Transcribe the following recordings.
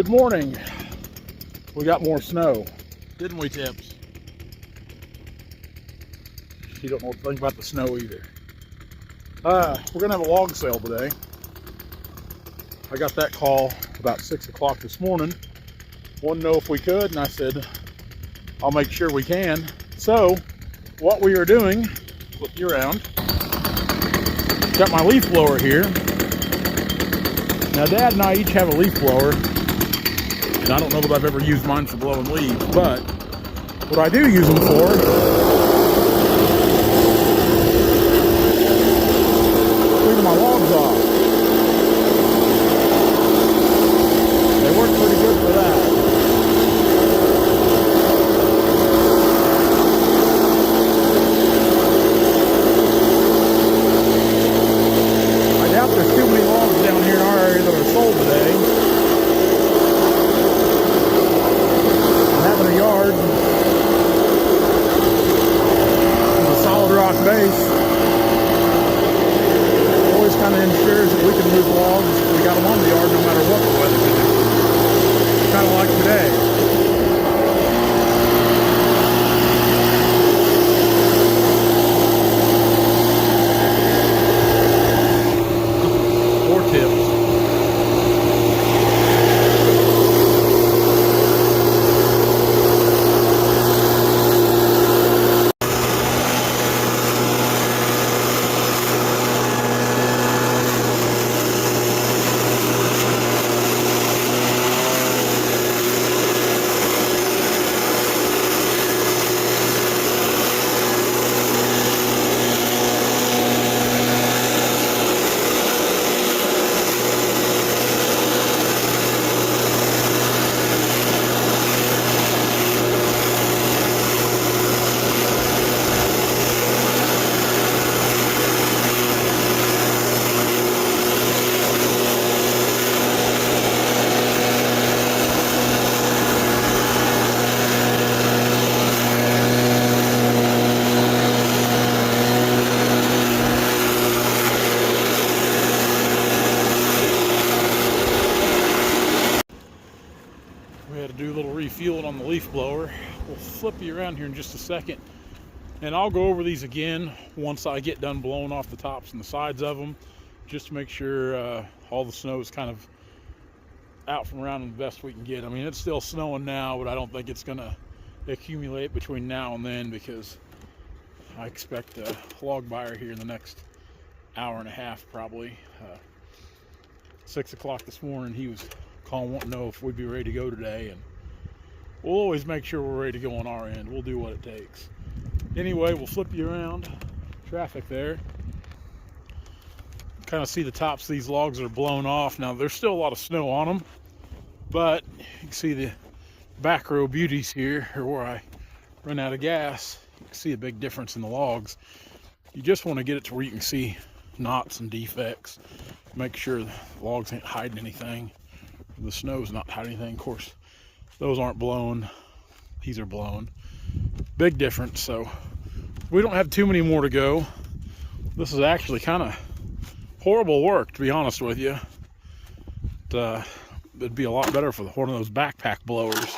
Good morning. We got more snow, didn't we, Tips? You don't know what to think about the snow either. We're gonna have a log sale today. I got that call about 6 o'clock this morning. Wanted to know if we could, and I said, I'll make sure we can. So, what we are doing, flip you around, got my leaf blower here. Now, Dad and I each have a leaf blower, and I don't know that I've ever used mine for blowing leaves, but what I do use them for cleaning my logs off. They work pretty good for that. I doubt there's too many logs down here in our area that are sold today. And having a yard with a solid rock base always kind of ensures that we can move logs. We got them on the yard no matter what the weather is. Kind of like today. Or Tips. We had to do a little refueling on the leaf blower. We'll flip you around here in just a second, and I'll go over these again once I get done blowing off the tops and the sides of them, just to make sure all the snow is kind of out from around them the best we can get. I mean, it's still snowing now, but I don't think it's gonna accumulate between now and then, because I expect a log buyer here in the next hour and a half probably. 6 o'clock this morning, he was calling, wanting to know if we'd be ready to go today, and we'll always make sure we're ready to go on our end. We'll do what it takes. Anyway, we'll flip you around. Traffic there. Kind of see the tops of these logs are blown off. Now, there's still a lot of snow on them, but you can see the back row beauties here, or where I run out of gas. You can see a big difference in the logs. You just want to get it to where you can see knots and defects. Make sure the logs ain't hiding anything. The snow's not hiding anything. Of course, those aren't blown. These are blown. Big difference. So we don't have too many more to go. This is actually kind of horrible work, to be honest with you. It'd be a lot better for one of those backpack blowers.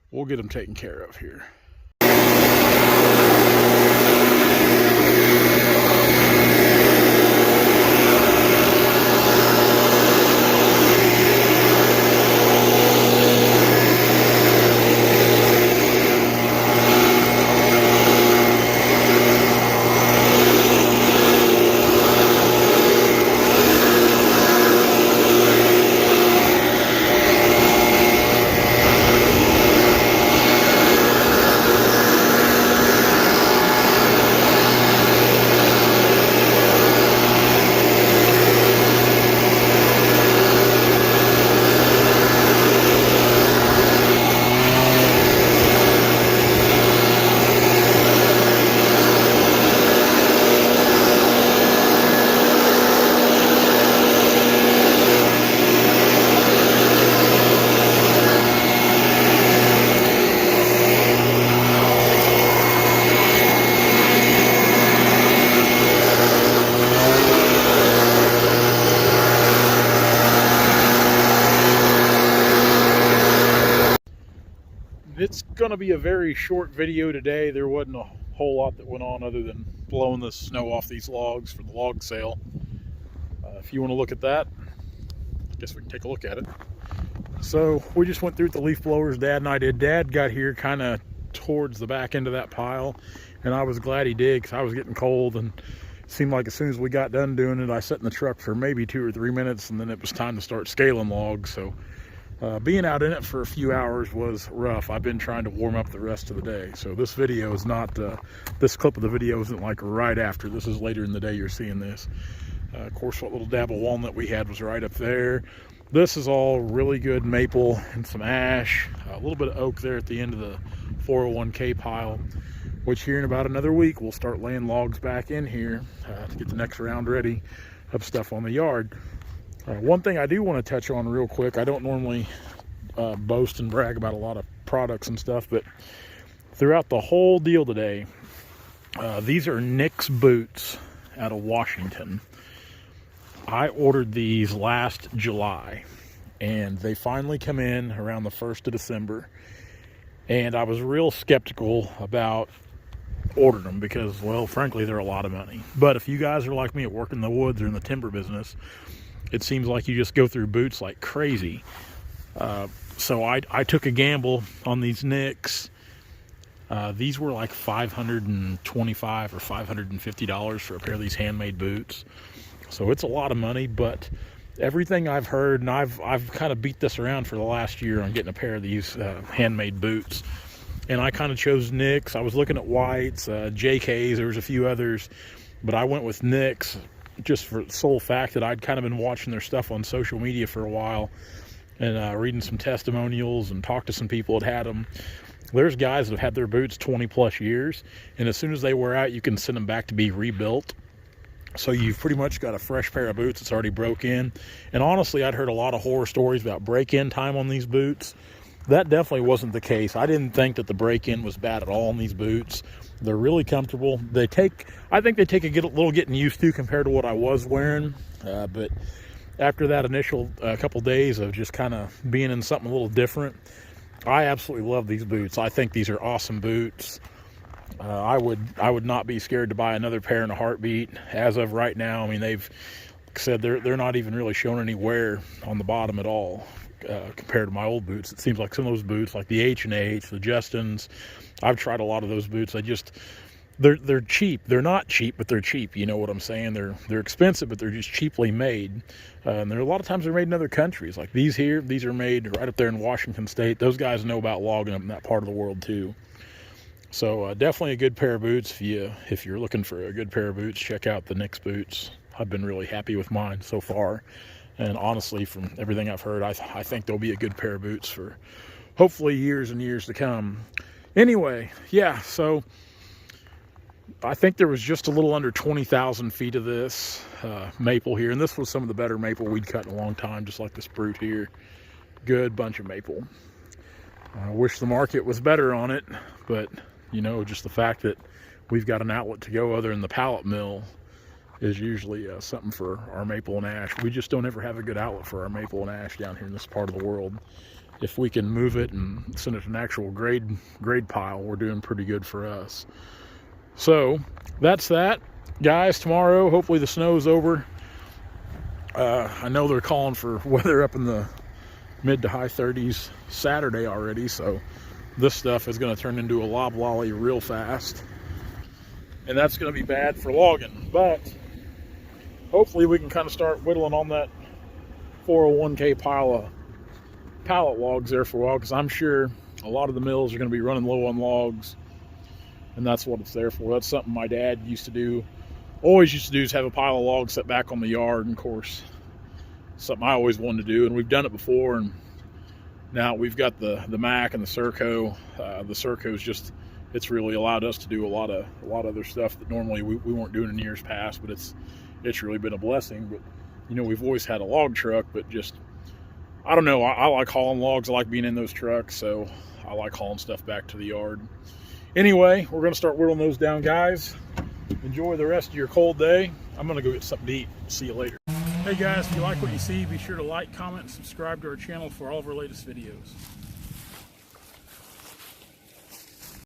We'll get them taken care of here. It's gonna be a very short video today. There wasn't a whole lot that went on other than blowing the snow off these logs for the log sale. If you want to look at that, I guess we can take a look at it. So we just went through the leaf blowers, Dad and I did. Dad got here kind of towards the back end of that pile, and I was glad he did because I was getting cold, and it seemed like as soon as we got done doing it, I sat in the truck for maybe 2 or 3 minutes, and then it was time to start scaling logs. So being out in it for a few hours was rough. I've been trying to warm up the rest of the day. So this video is not, this clip of the video isn't like right after. This is later in the day you're seeing this. Of course, what little dab of walnut we had was right up there. This is all really good maple and some ash, a little bit of oak there at the end of the 401k pile, which here in about another week we'll start laying logs back in here to get the next round ready of stuff on the yard. One thing I do want to touch on real quick, I don't normally boast and brag about a lot of products and stuff, but throughout the whole deal today, these are Nick's boots out of Washington. I ordered these last July, and they finally come in around the 1st of December, and I was real skeptical about ordering them because, well, frankly, they're a lot of money. But if you guys are like me at work in the woods or in the timber business, it seems like you just go through boots like crazy. So I took a gamble on these Nicks. These were like $525 or $550 for a pair of these handmade boots. So it's a lot of money, but everything I've heard, and I've kind of beat this around for the last year on getting a pair of these handmade boots. And I kind of chose Nicks. I was looking at Whites, JKs, there was a few others, but I went with Nicks just for the sole fact that I'd kind of been watching their stuff on social media for a while and reading some testimonials and talked to some people that had them. There's guys that have had their boots 20 plus years, and as soon as they wear out, you can send them back to be rebuilt. So you've pretty much got a fresh pair of boots that's already broke in. And honestly, I'd heard a lot of horror stories about break-in time on these boots. That definitely wasn't the case. I didn't think that the break-in was bad at all on these boots. They're really comfortable. I think they take a little getting used to compared to what I was wearing. But after that initial couple days of just kind of being in something a little different, I absolutely love these boots. I think these are awesome boots. I would not be scared to buy another pair in a heartbeat. As of right now, I mean, they've said they're not even really showing any wear on the bottom at all compared to my old boots. It seems like some of those boots, like the H&H, the Justins, I've tried a lot of those boots. They're cheap. They're not cheap, but they're cheap. You know what I'm saying? They're expensive, but they're just cheaply made. And a lot of times they're made in other countries. Like these here, these are made right up there in Washington State. Those guys know about logging up in that part of the world too. So definitely a good pair of boots. If you're looking for a good pair of boots, check out the Nicks boots. I've been really happy with mine so far. And honestly, from everything I've heard, I think they'll be a good pair of boots for hopefully years and years to come. Anyway, yeah, so I think there was just a little under 20,000 feet of this maple here. And this was some of the better maple we'd cut in a long time, just like this brute here. Good bunch of maple. I wish the market was better on it, but you know, just the fact that we've got an outlet to go other than the pallet mill is usually something for our maple and ash. We just don't ever have a good outlet for our maple and ash down here in this part of the world. If we can move it and send it to an actual grade pile, we're doing pretty good for us. So that's that, guys. Tomorrow, hopefully the snow's over. I know they're calling for weather up in the mid to high 30s Saturday already, so this stuff is going to turn into a loblolly real fast, and that's going to be bad for logging. But hopefully we can kind of start whittling on that 401k pile of pallet logs there for a while, because I'm sure a lot of the mills are going to be running low on logs, and that's what it's there for. That's something my dad always used to do, is have a pile of logs set back on the yard. And of course, something I always wanted to do, and we've done it before. And now we've got the Mac and the Serco. The Serco's just, it's really allowed us to do a lot of other stuff that normally we weren't doing in years past. But it's really been a blessing. But you know, we've always had a log truck, but just, I don't know, I like hauling logs. I like being in those trucks, so I like hauling stuff back to the yard. Anyway, we're going to start whittling those down, guys. Enjoy the rest of your cold day. I'm going to go get something to eat. See you later. Hey guys, if you like what you see, be sure to like, comment, and subscribe to our channel for all of our latest videos.